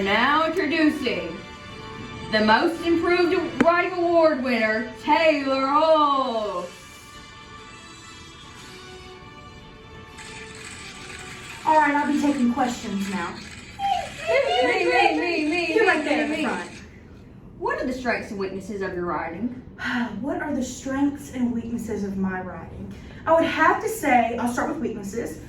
Now introducing the Most Improved Writing Award winner, Taylor Holst. All right, I'll be taking questions now. Me. You're right there in the front. What are the strengths and weaknesses of your writing? What are the strengths and weaknesses of my writing? I would have to say, I'll start with weaknesses.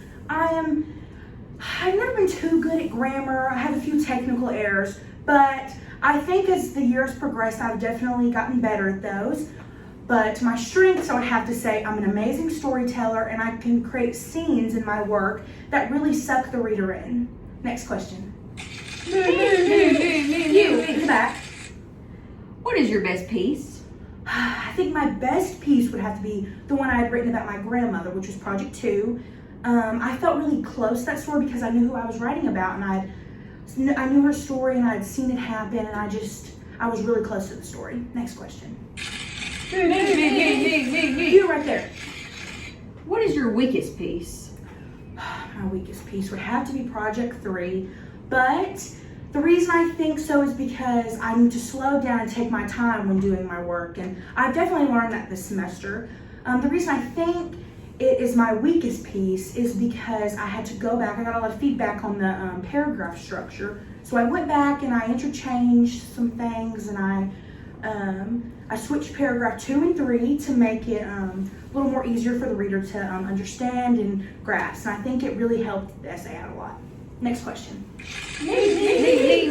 I've never been too good at grammar. I have a few technical errors, but I think as the years progressed, I've definitely gotten better at those. But my strengths, I would have to say, I'm an amazing storyteller and I can create scenes in my work that really suck the reader in. Next question. You, in the back. What is your best piece? I think my best piece would have to be the one I had written about my grandmother, which was Project 2. I felt really close to that story because I knew who I was writing about, and I knew her story and I had seen it happen, and I was really close to the story. Next question. Me. You right there. What is your weakest piece? My weakest piece would have to be Project 3, but the reason I think so is because I need to slow down and take my time when doing my work, and I've definitely learned that this semester. The reason I think it is my weakest piece is because I had to go back. I got a lot of feedback on the paragraph structure, so I went back and I interchanged some things, and I switched paragraph 2 and 3 to make it a little more easier for the reader to understand and grasp, and I think it really helped the essay out a lot. Next question. Me.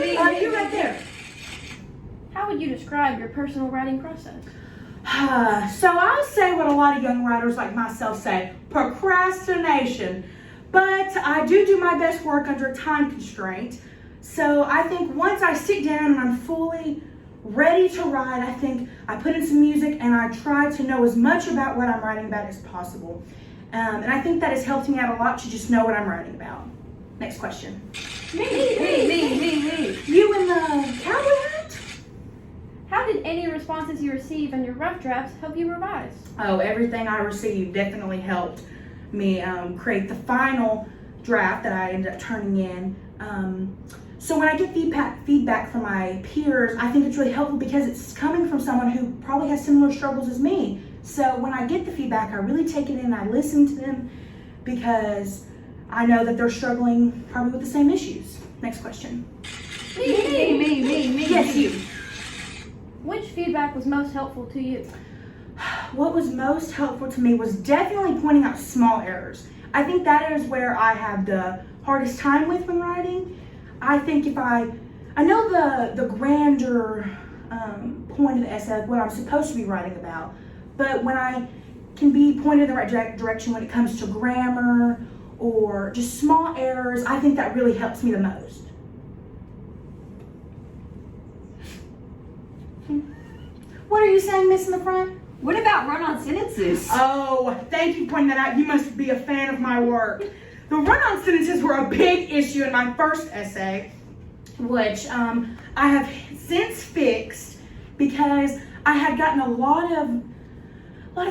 You right there. How would you describe your personal writing process? So I'll say what a lot of young writers like myself say, procrastination. But I do my best work under a time constraint. So I think once I sit down and I'm fully ready to write, I think I put in some music and I try to know as much about what I'm writing about as possible. And I think that has helped me out a lot to just know what I'm writing about. Next question. Me. You in the cowboy hat? How did any responses you receive in your rough drafts help you revise? Oh, everything I received definitely helped me create the final draft that I ended up turning in. So when I get feedback from my peers, I think it's really helpful because it's coming from someone who probably has similar struggles as me. So when I get the feedback, I really take it in, I listen to them because I know that they're struggling probably with the same issues. Next question. Me. Yes, you. Which feedback was most helpful to you? What was most helpful to me was definitely pointing out small errors. I think that is where I have the hardest time with when writing. I think if I know the grander point of the essay, what I'm supposed to be writing about, but when I can be pointed in the right direction when it comes to grammar or just small errors, I think that really helps me the most. What are you saying, Miss in the front? What about run-on sentences? Oh, thank you for pointing that out. You must be a fan of my work. The run-on sentences were a big issue in my first essay, which I have since fixed because I had gotten a lot of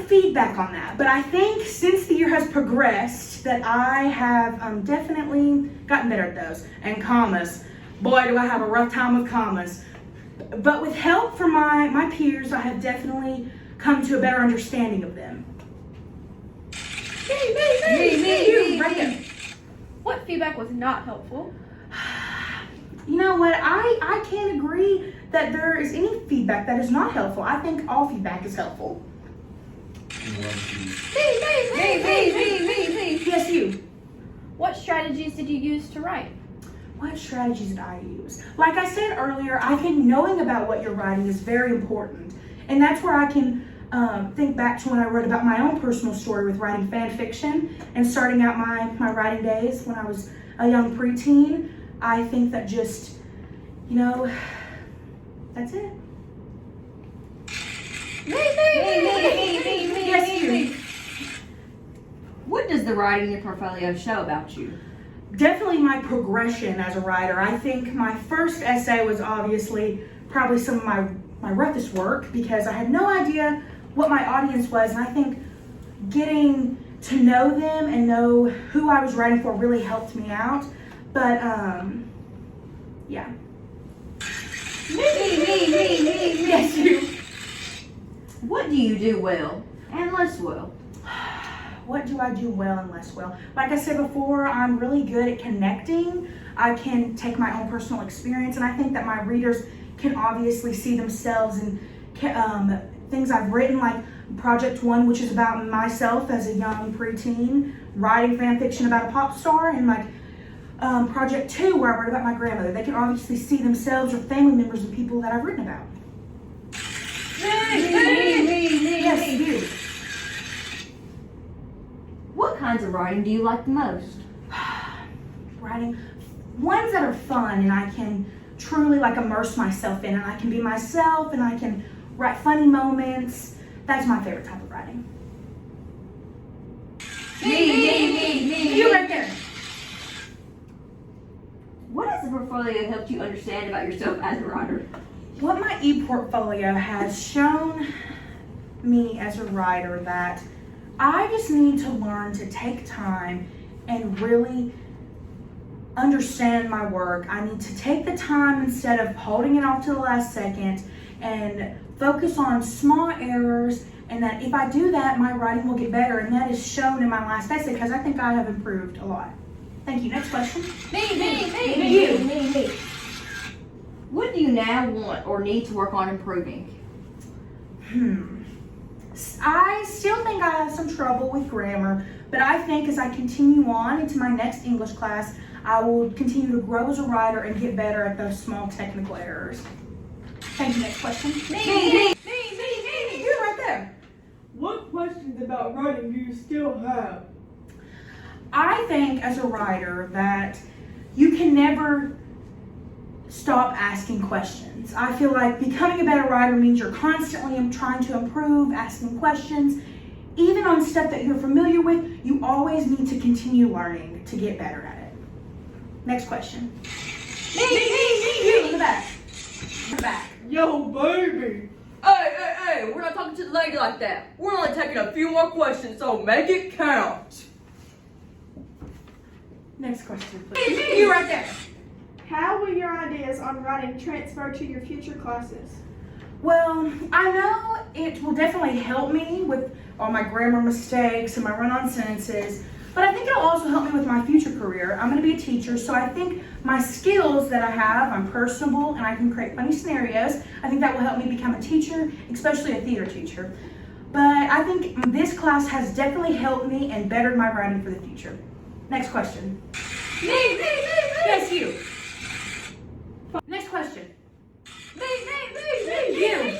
feedback on that. But I think since the year has progressed that I have definitely gotten better at those. And commas. Boy, do I have a rough time with commas. But with help from my peers, I have definitely come to a better understanding of them. Me. Right there. What feedback was not helpful? You know what? I can't agree that there is any feedback that is not helpful. I think all feedback is helpful. Me. Yes, you. What strategies did you use to write? What strategies did I use? Like I said earlier, I think knowing about what you're writing is very important. And that's where I can think back to when I wrote about my own personal story with writing fan fiction and starting out my writing days when I was a young preteen. I think that just, that's it. Me. Yes, you. What does the writing in your portfolio show about you? Definitely my progression as a writer. I think my first essay was obviously probably some of my roughest work because I had no idea what my audience was, and I think getting to know them and know who I was writing for really helped me out. But yeah. Yes, you. What do you do well and less well? What do I do well and less well? Like I said before, I'm really good at connecting. I can take my own personal experience, and I think that my readers can obviously see themselves in things I've written, like Project 1, which is about myself as a young preteen, writing fan fiction about a pop star, and like Project 2, where I wrote about my grandmother. They can obviously see themselves or family members and people that I've written about. Yes, you. What kinds of writing do you like the most? Writing ones that are fun and I can truly like immerse myself in, and I can be myself and I can write funny moments. That's my favorite type of writing. Me. You right there. What has the portfolio helped you understand about yourself as a writer? What my e-portfolio has shown me as a writer that I just need to learn to take time and really understand my work. I need to take the time instead of holding it off to the last second and focus on small errors, and that if I do that, my writing will get better, and that is shown in my last essay because I think I have improved a lot. Thank you. Next question. Me. What do you now want or need to work on improving? I still think I have some trouble with grammar, but I think as I continue on into my next English class, I will continue to grow as a writer and get better at those small technical errors. Thank you. Next question. Me. You're right there. What questions about writing do you still have? I think as a writer that you can never stop asking questions. I feel like becoming a better writer means you're constantly trying to improve, asking questions. Even on stuff that you're familiar with, you always need to continue learning to get better at it. Next question. You in the back. In the back. Yo, baby! Hey, we're not talking to the lady like that. We're only taking a few more questions, so make it count. Next question, please. You right there. How will your ideas on writing transfer to your future classes? Well, I know it will definitely help me with all my grammar mistakes and my run-on sentences, but I think it'll also help me with my future career. I'm going to be a teacher, so I think my skills that I have, I'm personable and I can create funny scenarios. I think that will help me become a teacher, especially a theater teacher. But I think this class has definitely helped me and bettered my writing for the future. Next question. Yes, you. Next question. You.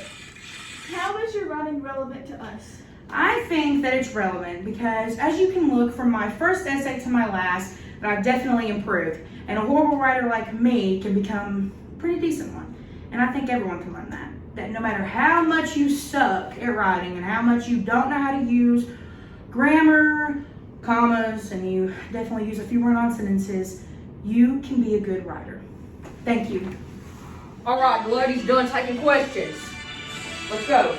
How is your writing relevant to us? I think that it's relevant because as you can look from my first essay to my last, that I've definitely improved. And a horrible writer like me can become a pretty decent one. And I think everyone can learn that. That no matter how much you suck at writing and how much you don't know how to use grammar, commas, and you definitely use a few run-on sentences, you can be a good writer. Thank you. All right, the lady's done taking questions. Let's go.